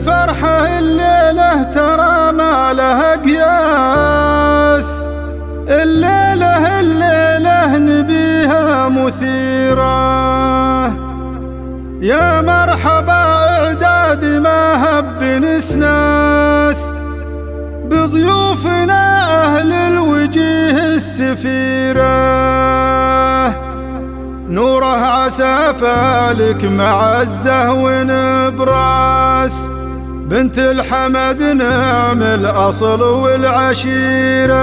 الفرحة الليلة ترى ما لها قياس، الليلة نبيها مثيرة. يا مرحبا إعداد ما هب نسناس بضيوفنا أهل الوجيه السفيرة. نوره عسى فالك معزه ونبراس، بنت الحمد نعم الأصل والعشيرة،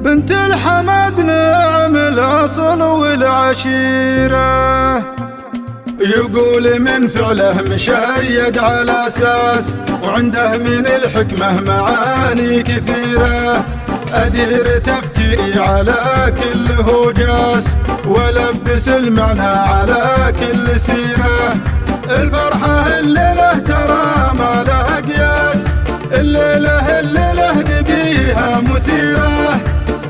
بنت الحمد نعم الأصل والعشيرة. يقول من فعله مشيد على أساس، وعنده من الحكمة معاني كثيرة. أدير تفكيري على كل هجاس، ولبس المعنى على كل سيرة. الفرحة الليلة ترى ما لها قياس، الليلة نبيها مثيرة،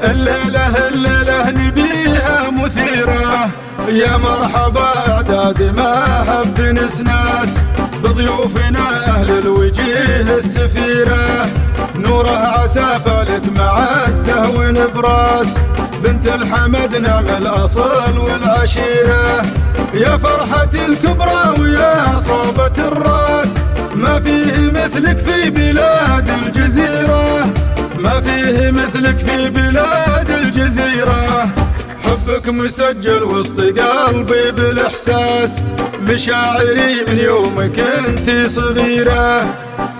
الليلة نبيها مثيرة. يا مرحبا أعداد ما هب نسناس بضيوفنا أهل الوجيه السفيرة. نوره عسى فالك معزه ونبراس، بنت الحمد نعم الأصل والعشيرة. يا فرحة الكبرى ويا عصابة الراس، ما فيه مثلك في بلاد الجزيرة، ما فيه مثلك في بلاد الجزيرة. حبك مسجل وسط قلبي بالإحساس، مشاعري من يومك انتي صغيرة.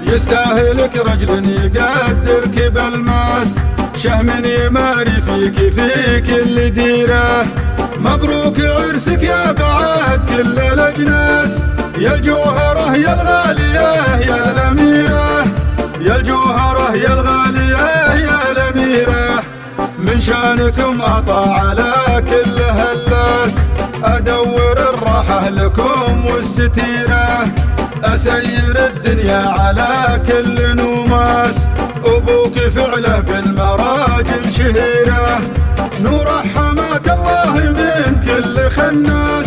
يستاهلك رجل يقدرك بالماس، شهم يماري فيك في كل ديرة. مبروك عرسك يا بعد كل الأجناس، يا الجوهرة يا الغالية يا الأميرة، يا الجوهرة يا الغالية يا الأميرة. من شانكم أطاع على كل هلاس، أدور الراحة لكم والستيرة. أسير الدنيا على كل نوماس، أبوك فعله بالمراجل شهيرة. نور حماك الله من كل خناس،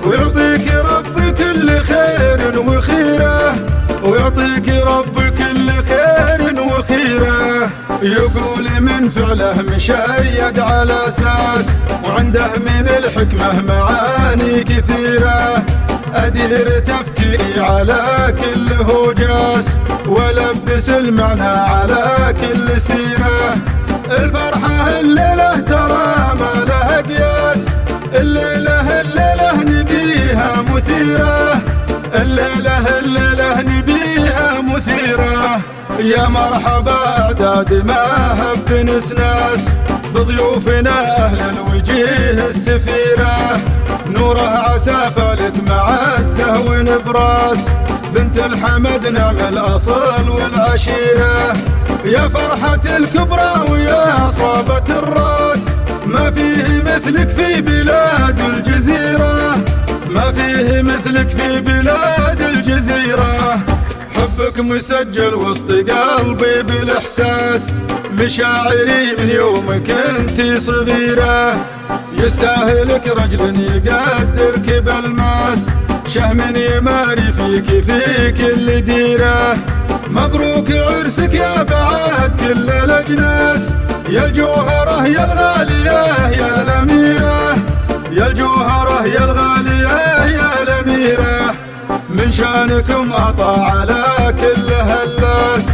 ويعطيك ربي كل خير وخيرة، ويعطيك ربي كل خير وخيرة. يقول من فعله مشيد على أساس، وعنده من الحكمة معاني كثيرة. أدير تفكيري على كل هجاس، ولبس المعنى على كل سيرة. الفرحة الليلة ترى ما لها قياس، الليلة نبيها مثيرة، الليلة نبيها مثيرة. يا مرحبا أعداد ما هب نسناس بضيوفنا أهل الوجيه السفيرة. نوره عسى فالك معزه ونبراس، بنت الحمد نعم الأصل والعشيرة. يا فرحة الكبرى ويا عصابة الراس، ما فيه مثلك في بلاد الجزيرة، ما فيه مثلك في بلاد الجزيرة. حبك مسجل وسط قلبي بالإحساس، مشاعري من يومك انتي صغيرة. يستاهلك رجل يقدرك بالماس، شهم يماري فيك في كل ديرة. مبروك عرسك يا بعد كل الأجناس، يا الجوهرة يا الغالية يا الأميرة، يا الجوهرة يا الغالية يا الأميرة. من شانكم أطاع على كل هلاس،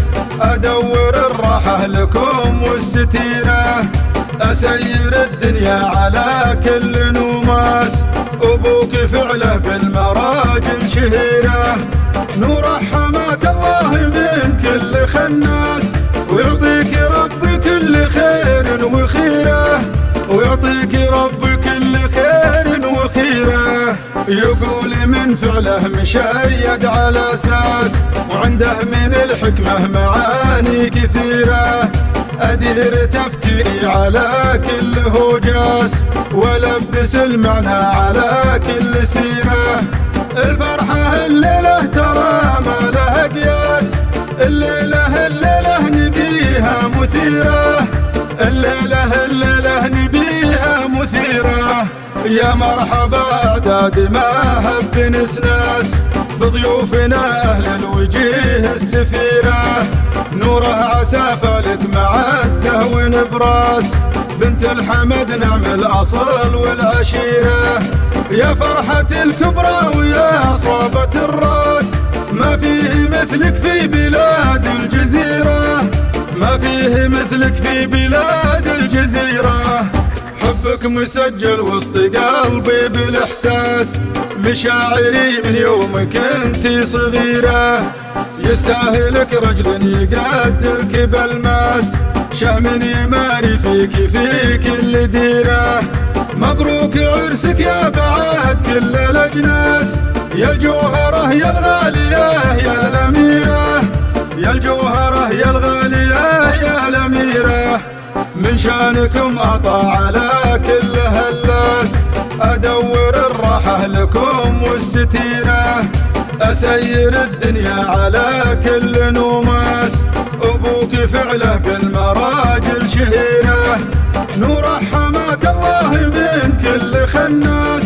أدور الراحة لكم والستيرة. أسير الدنيا على كل نوماس، أبوك فعله بالمراجل شهيرة. نور حماك الله من كل خناس، ويعطيك ربي كل خير وخيرة، ويعطيك ربي كل خير وخيرة. يقول من فعله مشيد على أساس، وعنده من الحكمة معاني كثيرة. أدير تفكيري على كل هجاس، ولبس المعنى على كل سيرة. الفرحة الليلة ترى ما لها قياس، الليلة نبيها مثيرة، الليلة نبيها مثيرة. يا مرحبا أعداد ما هب نسناس بضيوفنا أهل الوجود والجيه السفيرة. نوره عسافة لك معزة ونبراس، بنت الحمد نعم الأصل والعشيرة. يا فرحة الكبرى ويا صابة الراس، ما فيه مثلك في بلاد الجزيرة، ما فيه مثلك في بلاد الجزيرة. حبك مسجل وسط قلبي بالإحساس، مشاعري من يوم كنتي صغيرة. يستاهلك رجل يقدرك بالماس، شهم يماري فيك في كل ديرة. مبروك عرسك يا بعد كل الأجناس، يا الجوهرة يا الغالية يا الأميرة، يا الجوهرة يا الغالية يا الأميرة. من شانكم أطاع على كل هلاس، أدور الراحة لكم والستيرة، أسير الدنيا على كل نوماس. أبوك فعله بالمراجل شهيرة، نور حماك الله من كل خناس.